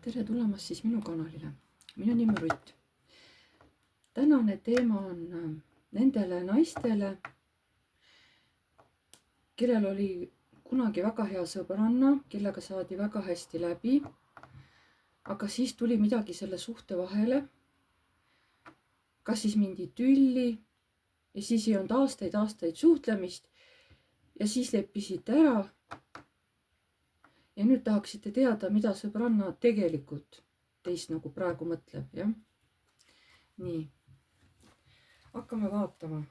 tere tulemast siis minu kanalile. Minu nimi on Rutt. Tänane teema on nendele naistele, kellel oli kunagi väga hea sõbranna, kellega saadi väga hästi läbi, aga siis tuli midagi selle suhte vahele. Kas siis mindi tülli ja siis ei olnud aastaid suhtlemist ja siis leppisite ära. Ja nüüd tahaksite teada, mida sõbranna tegelikult teist nagu praegu mõtleb, jah? Nii. Hakkame vaatama.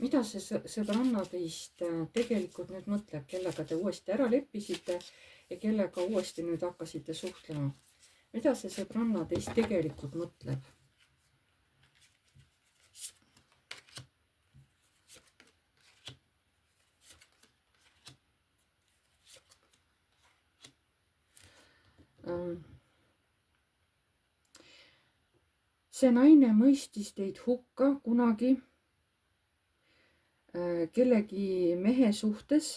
Mida see sõbranna teist tegelikult nüüd mõtleb, kellega te uuesti ära leppisite ja kellega uuesti nüüd hakkasite suhtlema? Mida see sõbranna teist tegelikult mõtleb? See naine mõistis teid hukka kunagi kellegi mehe suhtes,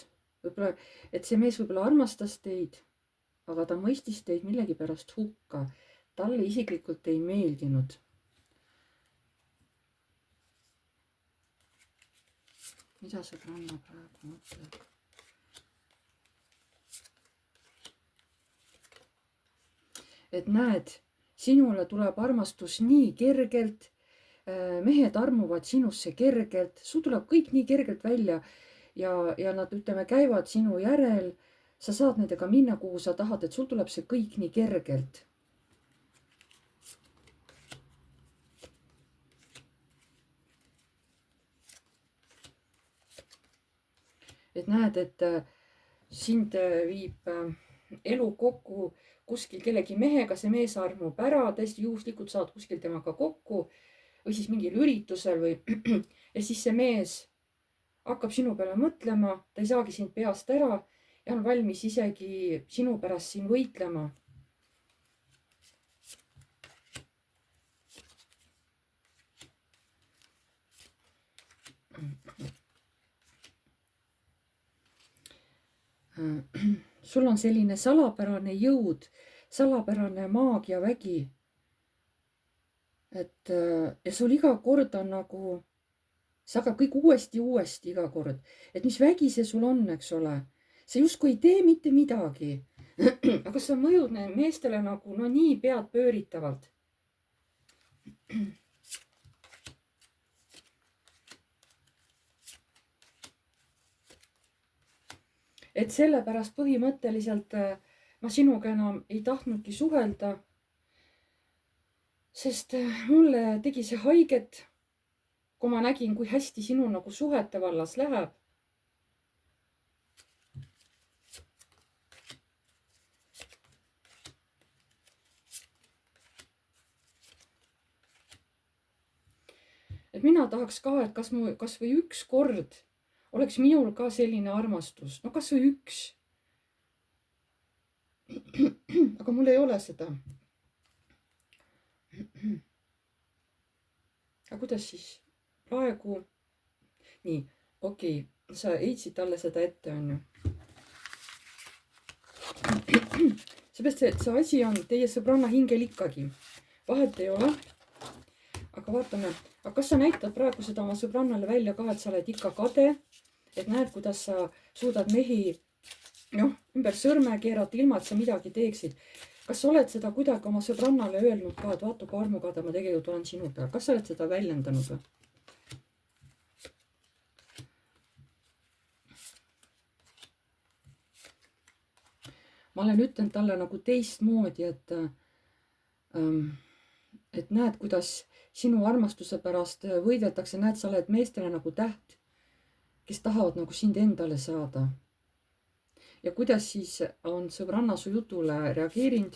võib-olla, et see mees võib-olla armastas teid, aga ta mõistis teid millegipärast hukka. Talle isiklikult ei meeldinud. Mida sõbranna praegu mõtleb? Et näed, sinule tuleb armastus nii kergelt, mehed armuvad sinusse kergelt, sul tuleb kõik nii kergelt välja ja nad, ütleme, käivad sinu järel, sa saad nendega minna, kuhu sa tahad, et sul tuleb see kõik nii kergelt. Et näed, et sind viib elu kokku kuskil kellegi mehega, see mees armub ära, täiesti juhuslikult saad kuskil temaga kokku või siis mingil üritusel või ja siis see mees hakkab sinu peale mõtlema, ta ei saagi sind peast ära ja on valmis isegi sinu pärast siin võitlema. Sul on selline salapärane jõud, salapärane maagia vägi. Ja sul iga kord on nagu, see hakkab kõik uuesti iga kord. Et mis vägi see sul on, eks ole. See justkui ei tee mitte midagi. Aga sa mõjud meestele nagu no nii pead pööritavalt. Et sellepärast põhimõtteliselt ma sinuga enam ei tahtnudki suhelda, sest mulle tegi see haiget, kui ma nägin, kui hästi sinu nagu suhete vallas läheb. Et mina tahaks ka, et kas või üks kord oleks minul ka selline armastus. No kas või üks. Aga mul ei ole seda. Aga kuidas siis praegu? Nii, okei. Sa heitsid talle seda ette, on ju. Seepärast, et see asi on teie sõbranna hingel ikkagi. Vahet ei ole. Aga vaatame. Aga kas sa näitad praegu seda oma sõbrannale välja ka, et sa oled ikka kade? Et näed, kuidas sa suudad mehi ümber sõrme keerata ilma, et sa midagi teeksid. Kas sa oled seda kuidagi oma sõbrannale öelnud ka, et vaata, kui armukade ma tegelikult olen sinu peal. Kas sa oled seda väljendanud või? Ma olen ütlenud talle nagu teistmoodi, et näed, kuidas sinu armastuse pärast võidetakse. Näed, sa oled meestele nagu täht, kes tahavad nagu sind endale saada. Ja kuidas siis on sõbranna su jutule reageerinud?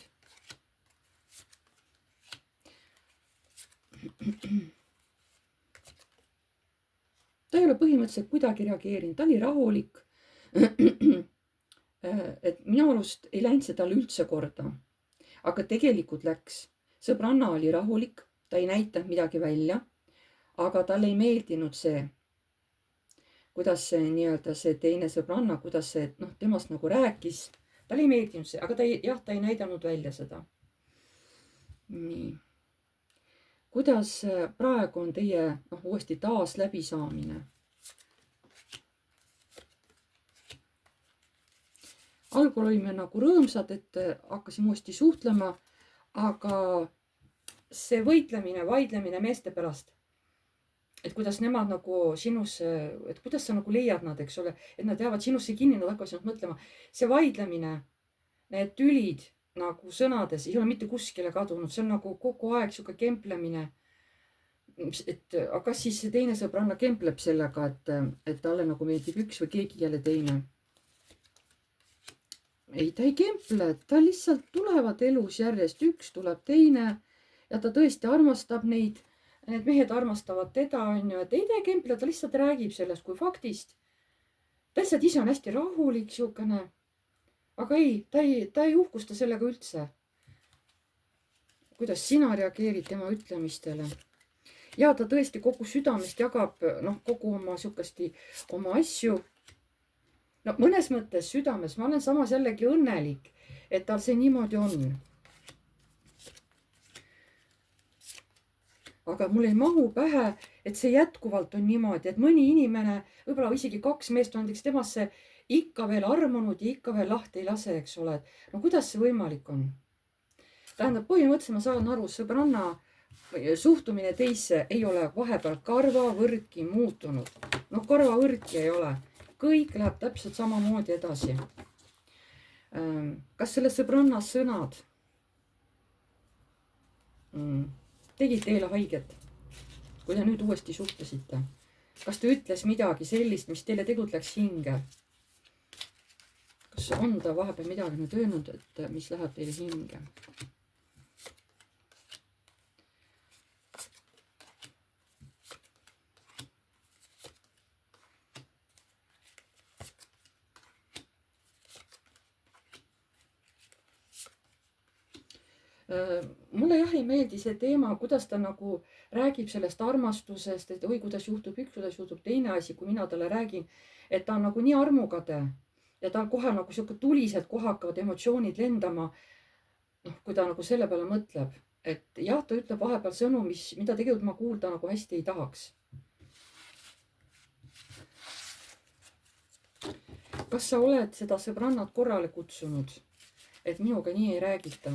Ta ei ole põhimõtteliselt kuidagi reageerinud, ta oli rahulik. Et minu arust ei läinud see talle üldse korda. Aga tegelikult läks. Sõbranna oli rahulik, ta ei näitanud midagi välja. aga talle ei meeldinud see, kuidas see nii-öelda see teine sõbranna, kuidas see temast nagu rääkis. Talle ei meeldinud see, aga ta ei näidanud välja seda. Nii. Kuidas praegu on teie uuesti taas läbisaamine? Algul olime nagu rõõmsad, et hakkasime uuesti suhtlema, aga see võitlemine, vaidlemine meeste pärast, et kuidas nemad nagu sinusse, et kuidas sa nagu leiad nad, eks ole, et nad jäävad sinusse kinni, nad hakkavad sinust mõtlema. See vaidlemine, need tülid nagu sõnades ei ole mitte kuskile kadunud, see on nagu kogu aeg sihuke kemplemine. Et aga siis see teine sõbranna kempleb sellega, et talle nagu meeldib üks või keegi jälle teine. Ei, ta ei kemple, ta lihtsalt tulevad elus järjest, üks tuleb teine ja ta tõesti armastab neid. Need mehed armastavad teda, on ju, et ei ta ei kemple, ta lihtsalt räägib sellest kui faktist. Ta lihtsalt ise on hästi rahulik siukene. Aga ei, ta ei uhkusta sellega üldse. Kuidas sina reageerid tema ütlemistele? Ja ta tõesti kogu südamest jagab kogu oma siukesti oma asju. Mõnes mõttes südames ma olen samas jällegi õnnelik, et tal see niimoodi on. Aga mul ei mahu pähe, et see jätkuvalt on niimoodi, et mõni inimene, võib-olla isegi 2 meest on näiteks temasse ikka veel armunud ja ikka veel lahti ei lase, eks ole. No kuidas see võimalik on? Tähendab, põhimõtteliselt ma saan aru, sõbranna suhtumine teisse ei ole vahepeal karvavõrdki muutunud. Karvavõrdki ei ole. Kõik läheb täpselt samamoodi edasi. Kas selle sõbranna sõnad tegid teile haiget, kui te nüüd uuesti suhtlesite? Kas ta ütles midagi sellist, mis teile tegelikult läks hinge? Kas on ta vahepeal midagi nüüd öelnud, et mis läheb teile hinge? Mulle jah ei meeldi see teema, kuidas ta nagu räägib sellest armastusest, et oi, kuidas juhtub üks, kuidas juhtub teine asi, kui mina talle räägin, et ta on nagu nii armukade ja ta on kohe nagu siuke tulised, kohe hakkavad emotsioonid lendama. Kui ta nagu selle peale mõtleb, et jah, ta ütleb vahepeal sõnu, mida tegelikult ma kuulda nagu hästi ei tahaks. Kas sa oled seda sõbrannat korrale kutsunud, et minuga nii ei räägita?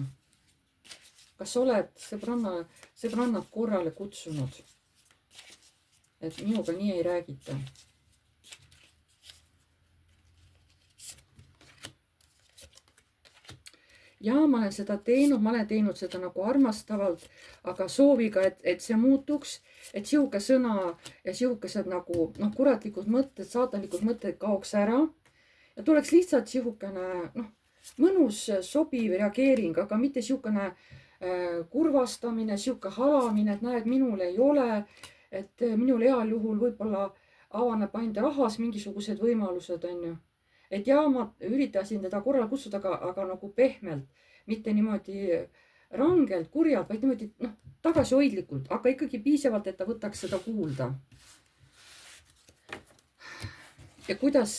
Kas oled sõbrannat korrale kutsunud, et minuga nii ei räägita? Ja ma olen seda teinud, ma olen teinud seda nagu armastavalt, aga sooviga, et see muutuks, et sihuke sõna ja sihukesed nagu kuratlikud mõtted, saatanlikud mõtted kaoks ära ja tuleks lihtsalt sihukene mõnus sobiv reageering, aga mitte sihukene kurvastamine, sihuke halamine, et näed, minul ei ole, et minul heal juhul võib-olla avaneb ainult rahas mingisugused võimalused, on ju. Et ja ma üritasin teda korrale kutsuda, aga nagu pehmelt, mitte niimoodi rangelt, kurjalt, vaid niimoodi tagasihoidlikult, aga ikkagi piisavalt, et ta võtaks seda kuulda. Ja kuidas,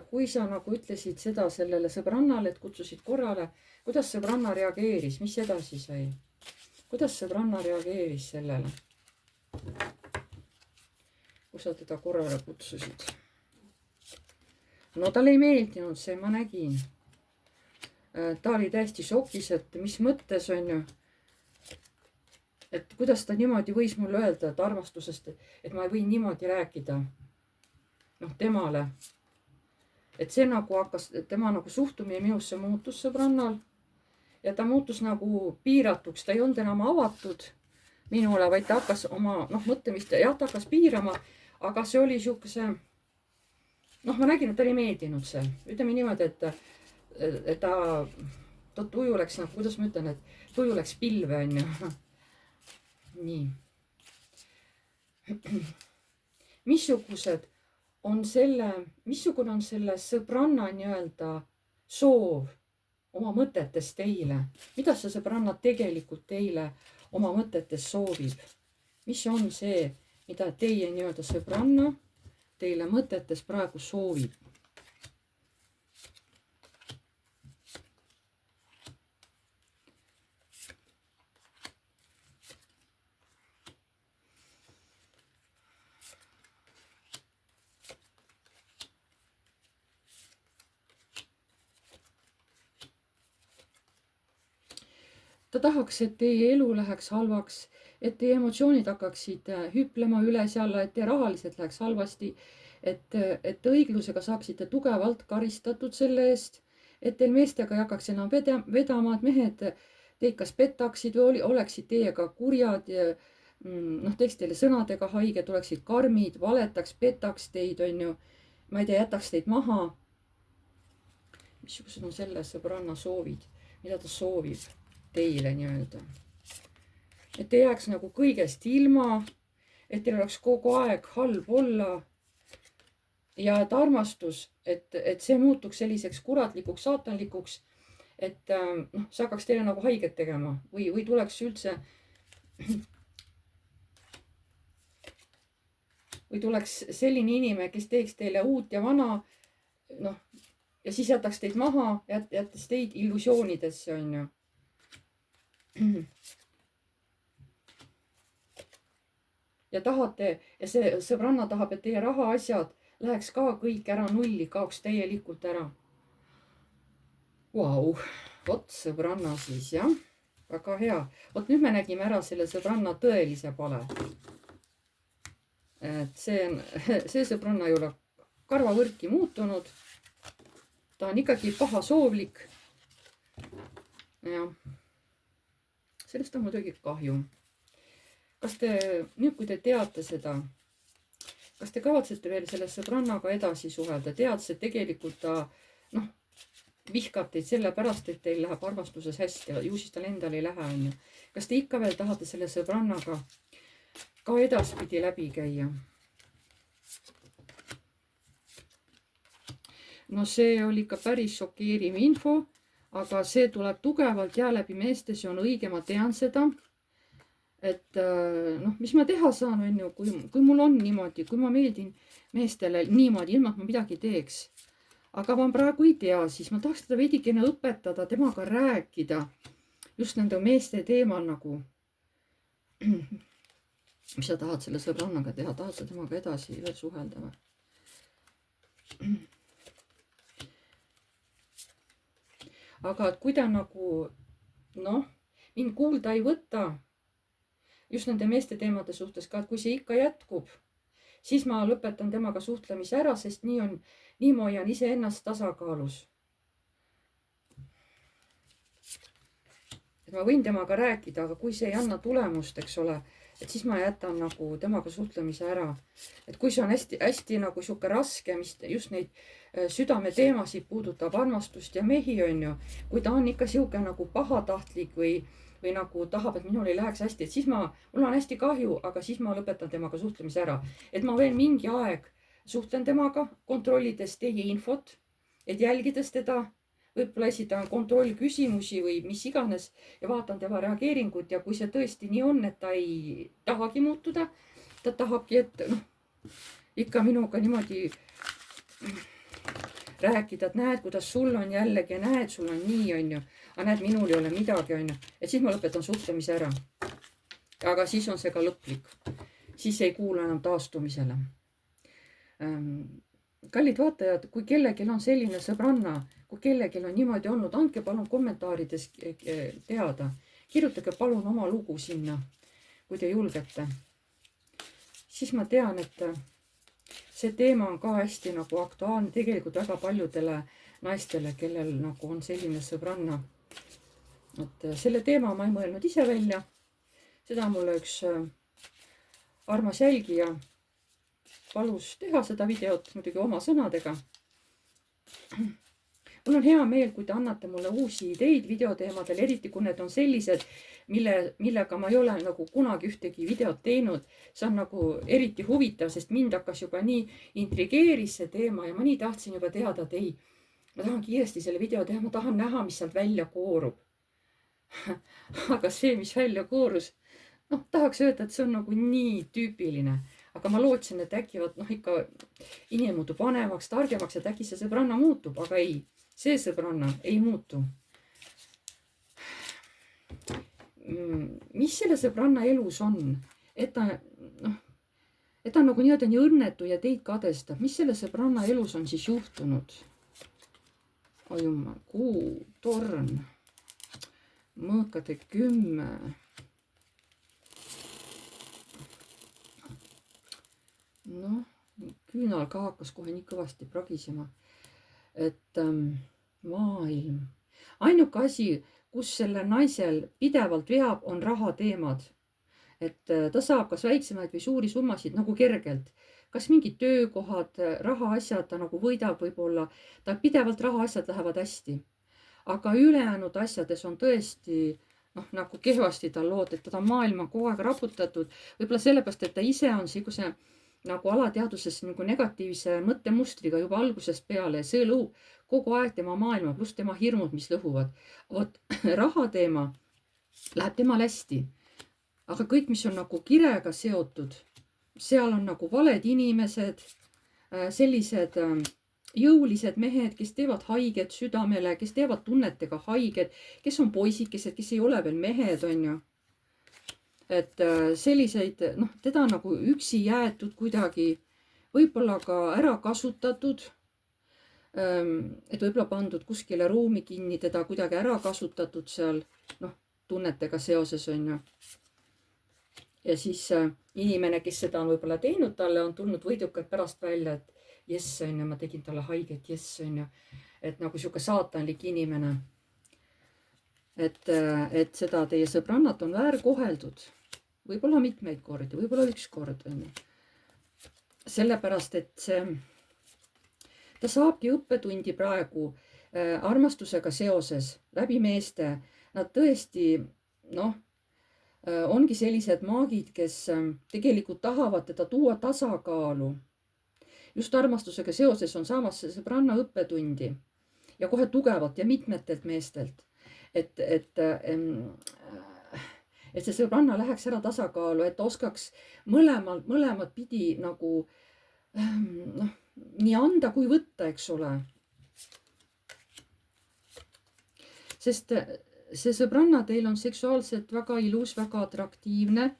kui sa nagu ütlesid seda sellele sõbrannale, et kutsusid korrale, kuidas sõbranna reageeris, mis edasi sai? Kuidas sõbranna reageeris sellele, kui sa teda korrale kutsusid? No talle ei meeldinud see, ma nägin. Ta oli täiesti šokis, et mis mõttes on ju. Et kuidas ta niimoodi võis mulle öelda, et armastusest, et ma ei või niimoodi rääkida. Temale. Et see nagu hakkas, tema nagu suhtumine minusse muutus sõbrannal. Ja ta muutus nagu piiratuks, ta ei olnud enam avatud minule, vaid ta hakkas oma mõtlemist, jah, ta hakkas piirama, aga see oli siukese, ma nägin, et ta ei meeldinud see. Ütleme niimoodi, et ta tuju läks, kuidas ma ütlen, et tuju läks pilve, on ju. Nii. Missugune on selle sõbranna nii-öelda soov oma mõtetes teile? Mida see sõbranna tegelikult teile oma mõtetes soovib? Mis on see, mida teie nii-öelda sõbranna teile mõtetes praegu soovib. Ta tahaks, et teie elu läheks halvaks, et teie emotsioonid hakkaksid hüplema üles ja alla, et teie rahaliselt läheks halvasti, et õiglusega saaksite tugevalt karistatud selle eest, et teil meestega ei hakkaks enam vedama, et mehed teid kas petaksid või oleksid teiega kurjad, teeks teile sõnadega haiged, oleksid karmid, valetaks, petaks teid, on ju, ma ei tea, jätaks teid maha. Missugused on selle sõbranna soovid, mida ta soovib teile nii-öelda, et te jääks nagu kõigest ilma, et teil oleks kogu aeg halb olla ja et armastus, et see muutuks selliseks kuratlikuks, saatanlikuks, et see hakkaks teile nagu haiget tegema või tuleks üldse või tuleks selline inimene, kes teeks teile uut ja vana, ja siis jätaks teid maha, jättes teid illusioonidesse, on ju. Ja tahate, ja see sõbranna tahab, et teie rahaasjad läheks ka kõik ära nulli, kaoks täielikult ära. Vau, vot sõbranna siis, jah, väga hea. Vot nüüd me nägime ära selle sõbranna tõelise pale. Et see sõbranna ei ole karvavõrki muutunud. Ta on ikkagi pahasoovlik. Jah. Sellest on muidugi kahju. Kas te, nüüd kui te teate seda, kas te kavatsete veel selle sõbrannaga edasi suhelda? Tead, see tegelikult ta, vihkab teid selle pärast, et teil läheb armastuses hästi, ju siis tal endal ei lähe, on ju. Kas te ikka veel tahate selle sõbrannaga ka edaspidi läbi käia? No see oli ikka päris šokeeriv info. Aga see tuleb tugevalt jää läbi meeste, see on õige, ma tean seda. Et mis ma teha saan, on ju, kui mul on niimoodi, kui ma meeldin meestele niimoodi, ilma et ma midagi teeks. Aga ma praegu ei tea, siis ma tahaks teda veidikene õpetada, temaga rääkida. Just nende meeste teemal nagu. Mis sa tahad selle sõbrannaga teha? Tahad sa temaga edasi veel suhelda või? Aga et kui ta nagu, mind kuulda ei võta, just nende meeste teemade suhtes ka, et kui see ikka jätkub, siis ma lõpetan temaga suhtlemise ära, sest nii ma hoian iseennast tasakaalus. Et ma võin temaga rääkida, aga kui see ei anna tulemust, eks ole, et siis ma jätan nagu temaga suhtlemise ära. Et kui see on hästi nagu siuke raske, mis just neid südame teemasid puudutab, armastust ja mehi, on ju, kui ta on ikka siuke nagu pahatahtlik või nagu tahab, et minul ei läheks hästi, et siis mul on hästi kahju, aga siis ma lõpetan temaga suhtlemise ära. Et ma veel mingi aeg suhtlen temaga, kontrollides teie infot, et jälgides teda, võib-olla esitan kontrollküsimusi või mis iganes ja vaatan tema reageeringut ja kui see tõesti nii on, et ta ei tahagi muutuda, ta tahabki, et ikka minuga niimoodi rääkida, et näed, kuidas sul on jällegi, näed, sul on nii, on ju, aga näed, minul ei ole midagi, on ju, et siis ma lõpetan suhtlemise ära. Aga siis on see ka lõplik. Siis ei kuula enam taastumisele. Kallid vaatajad, kui kellelgi on selline sõbranna, kui kellelgi on niimoodi olnud, andke palun kommentaarides teada. Kirjutage palun oma lugu sinna, kui te julgete. Siis ma tean, et see teema on ka hästi nagu aktuaalne tegelikult väga paljudele naistele, kellel nagu on selline sõbranna. Et selle teema ma ei mõelnud ise välja. Seda mulle üks armas jälgija palus teha seda videot muidugi oma sõnadega. Mul on hea meel, kui te annate mulle uusi ideid videoteemadel, eriti kui need on sellised, millega ma ei ole nagu kunagi ühtegi videot teinud. See on nagu eriti huvitav, sest mind hakkas juba nii intrigeeris see teema ja ma nii tahtsin juba teada, et ei, ma tahan kiiresti selle video teha, ma tahan näha, mis sealt välja koorub. Aga see, mis välja koorus, tahaks öelda, et see on nagu nii tüüpiline. aga ma lootsin, et äkki ikka inimene muutub vanemaks, targemaks, et äkki see sõbranna muutub, aga ei, see sõbranna ei muutu. Mis selle sõbranna elus on, et ta on nagu nii-öelda nii õnnetu ja teid kadestab, mis selle sõbranna elus on siis juhtunud? Oi jumal, Kuu, torn, mõõkade 10. Noh, küünal ka hakkas kohe nii kõvasti pragisema, et maailm. Ainuke asi, kus selle naisel pidevalt veab, on rahateemad. Et ta saab kas väiksemaid või suuri summasid nagu kergelt. Kas mingid töökohad, rahaasjad ta nagu võidab võib-olla. Ta pidevalt rahaasjad lähevad hästi. Aga ülejäänud asjades on tõesti nagu kehvasti tal lood, et teda on maailma kogu aeg raputatud. Võib-olla sellepärast, et ta ise on siukuse nagu alateaduses nagu negatiivse mõttemustriga juba algusest peale. See lõhub kogu aeg tema maailma, pluss tema hirmud, mis lõhuvad. Vot rahateema läheb temal hästi. Aga kõik, mis on nagu kirega seotud, seal on nagu valed inimesed, sellised jõulised mehed, kes teevad haiget südamele, kes teevad tunnetega haiget, kes on poisikesed, kes ei ole veel mehed, on ju. Et selliseid, teda on nagu üksi jäetud kuidagi, võib-olla ka ära kasutatud, et võib-olla pandud kuskile ruumi kinni, teda kuidagi ära kasutatud seal, tunnetega seoses, on ju. Ja siis inimene, kes seda on võib-olla teinud, talle on tulnud võidukad pärast välja, et jess, on ju, ma tegin talle haiget, jess, on ju. Et nagu siuke saatanlik inimene. Et seda teie sõbrannat on väärkoheldud. Võib-olla mitmeid kordi, võib-olla üks kord, on ju. Sellepärast, et ta saabki õppetundi praegu armastusega seoses läbi meeste. Nad tõesti, ongi sellised maagid, kes tegelikult tahavad teda tuua tasakaalu. Just armastusega seoses on saamas see sõbranna õppetundi ja kohe tugevalt ja mitmetelt meestelt. Et see sõbranna läheks ära tasakaalu, et ta oskaks mõlemad pidi nagu nii anda kui võtta, eks ole. Sest see sõbranna teil on seksuaalselt väga ilus, väga atraktiivne,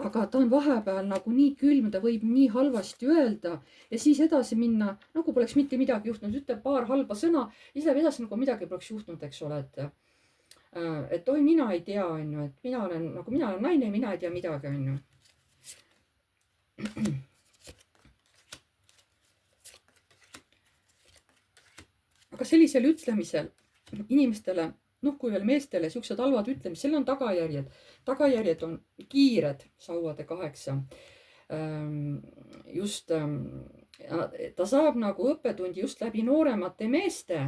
aga ta on vahepeal nagu nii külm, ta võib nii halvasti öelda ja siis edasi minna, nagu poleks mitte midagi juhtunud, ütleb paar halba sõna, siis läheb edasi nagu midagi poleks juhtunud, eks ole, et oi, mina ei tea, on ju, et mina olen naine, mina ei tea midagi, on ju. Aga sellisel ütlemisel inimestele, kui veel meestele siuksed halvad ütlemised, sellel on tagajärjed. Tagajärjed on kiired, Sauade 8. Just ta saab nagu õppetundi just läbi nooremate meeste,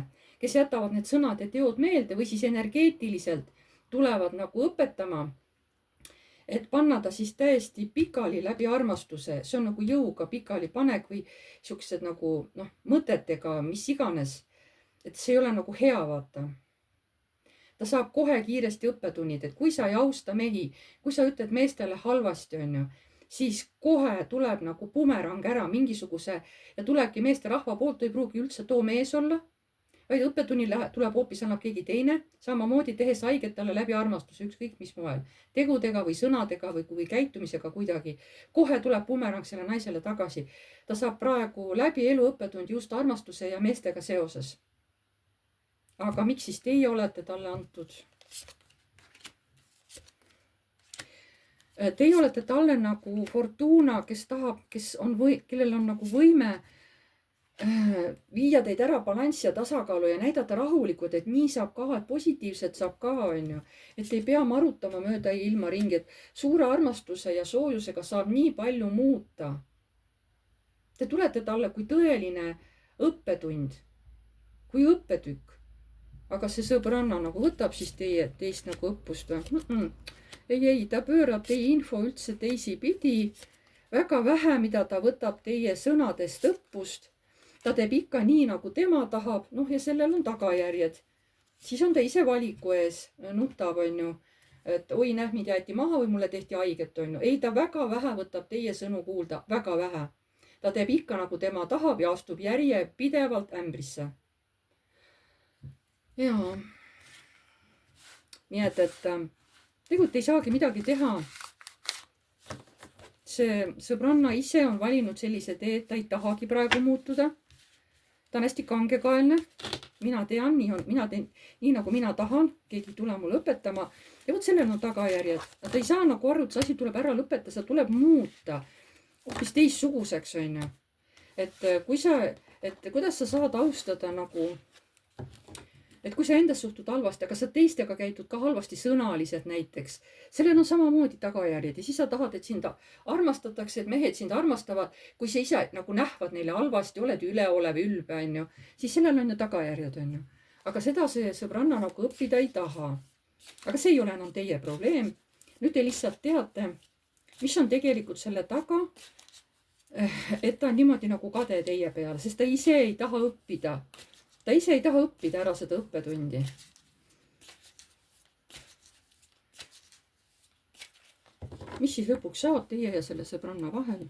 kes jätavad need sõnad ja teod meelde või siis energeetiliselt tulevad nagu õpetama, et panna ta siis täiesti pikali läbi armastuse. See on nagu jõuga pikali panek või siuksed nagu mõtetega, mis iganes. Et see ei ole nagu hea, vaata. Ta saab kohe kiiresti õppetunnid, et kui sa ei austa mehi, kui sa ütled meestele halvasti, on ju, siis kohe tuleb nagu bumerang ära mingisuguse ja tulebki meeste rahva poolt, ei pruugi üldse too mees olla, vaid õppetunni tuleb hoopis annab keegi teine, samamoodi tehes haiget talle läbi armastuse, ükskõik mis moel, tegudega või sõnadega või käitumisega kuidagi. Kohe tuleb bumerang selle naisele tagasi. Ta saab praegu läbi elu õppetundi just armastuse ja meestega seoses. Aga miks siis teie olete talle antud? Teie olete talle nagu Fortuna, kellel on nagu võime viia teid ära balanssi ja tasakaalu ja näidata rahulikud, et nii saab ka, et positiivset saab ka, on ju. Et ei pea marutama mööda ilma ringi, et suure armastuse ja soojusega saab nii palju muuta. Te tulete talle kui tõeline õppetund, kui õppetükk. Aga see sõbranna nagu võtab siis teist nagu õppust või? Ei, ta pöörab teie info üldse teisi pidi. Väga vähe, mida ta võtab teie sõnadest õppust. Ta teeb ikka nii, nagu tema tahab. Ja sellel on tagajärjed. Siis on ta ise valiku ees, nutab, on ju. et oi, näh, mind jäeti maha või mulle tehti haiget, on ju. ei, ta väga vähe võtab teie sõnu kuulda, väga vähe. ta teeb ikka nagu tema tahab ja astub järjepidevalt ämbrisse. jaa. nii et tegelikult ei saagi midagi teha. see sõbranna ise on valinud sellise tee, et ta ei tahagi praegu muutuda. ta on hästi kangekaelne. mina tean, mina teen nii, nagu mina tahan, keegi ei tule mulle õpetama. ja vot sellel on tagajärjed. ta ei saa nagu aru, et see asi tuleb ära lõpetada, seda tuleb muuta hoopis teistsuguseks, on ju. et kuidas sa saad austada nagu, et kui sa endas suhtud halvasti, aga sa teistega käitud ka halvasti sõnaliselt näiteks, sellel on samamoodi tagajärjed ja siis sa tahad, et sind armastatakse, et mehed sind armastavad, kui sa ise nagu nähvad neile halvasti, oled üleolev, ülbe, on ju, siis sellel on ju tagajärjed, on ju. aga seda see sõbranna nagu õppida ei taha. aga see ei ole enam teie probleem. nüüd te lihtsalt teate, mis on tegelikult selle taga, et ta on niimoodi nagu kade teie peale, sest ta ise ei taha õppida. ta ise ei taha õppida ära seda õppetundi. mis siis lõpuks saab teie ja selle sõbranna vahel?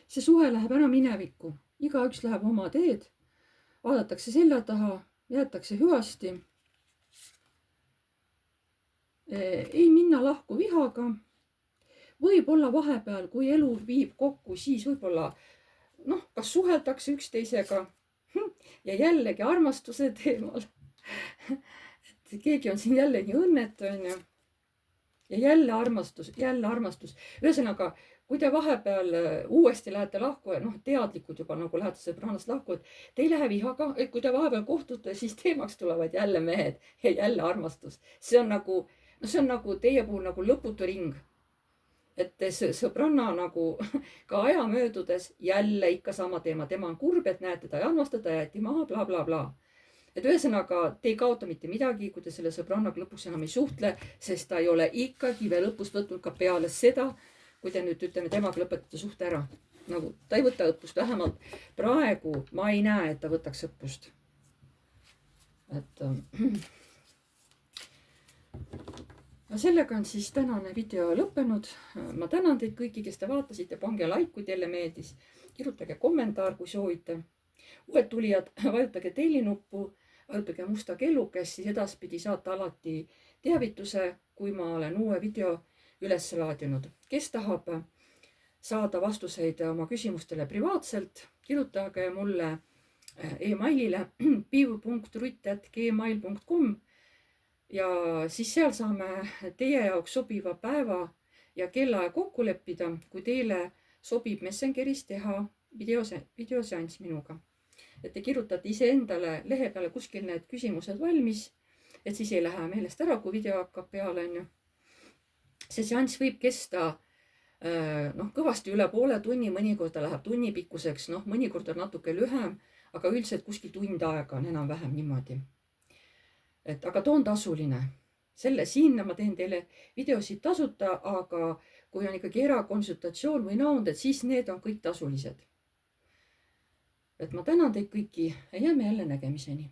see suhe läheb ära minevikku, igaüks läheb oma teed, vaadatakse selja taha, jäetakse hüvasti. ei minna lahku vihaga. võib-olla vahepeal, kui elu viib kokku, siis võib-olla kas suheldakse üksteisega ja jällegi armastuse teemal. et keegi on siin jälle nii õnnetu, on ju. ja jälle armastus. ühesõnaga, kui te vahepeal uuesti lähete lahku ja teadlikud juba nagu lähete sõbrannast lahku, et te ei lähe vihaga, et kui te vahepeal kohtute, siis teemaks tulevad jälle mehed ja jälle armastus. see on nagu teie puhul nagu lõputu ring. et sõbranna nagu ka aja möödudes jälle ikka sama teema. tema on kurb, et näed, teda ei armastata, jäeti maha, bla, bla, bla. et ühesõnaga, te ei kaota mitte midagi, kui te selle sõbrannaga lõpuks enam ei suhtle, sest ta ei ole ikkagi veel õppust võtnud ka peale seda, kui te nüüd ütleme temaga lõpetate suhte ära. nagu ta ei võta õppust, vähemalt praegu ma ei näe, et ta võtaks õppust. et sellega on siis tänane video lõppenud. ma tänan teid kõiki, kes te vaatasite, pange like, kui teile meeldis. kirjutage kommentaar, kui soovite. uued tulijad, vajutage tellinuppu, vajutage musta kellukest, siis edaspidi saate alati teavituse, kui ma olen uue video üles laadinud. kes tahab saada vastuseid oma küsimustele privaatselt, kirjutage mulle emailile piiv.rutt@gmail.com ja siis seal saame teie jaoks sobiva päeva ja kellaaja kokku leppida, kui teile sobib Messengeris teha videoseanss minuga. et te kirjutate iseendale lehe peale kuskil need küsimused valmis, et siis ei lähe meelest ära, kui video hakkab peale, on ju. see seanss võib kesta kõvasti üle poole tunni, mõnikord ta läheb tunni pikkuseks, mõnikord on natuke lühem, aga üldiselt kuskil tund aega on enam-vähem niimoodi. aga too on tasuline. siin ma teen teile videosid tasuta, aga kui on ikkagi erakonsultatsioon või nõund, et siis need on kõik tasulised. et ma tänan teid kõiki ja jääme jälle nägemiseni.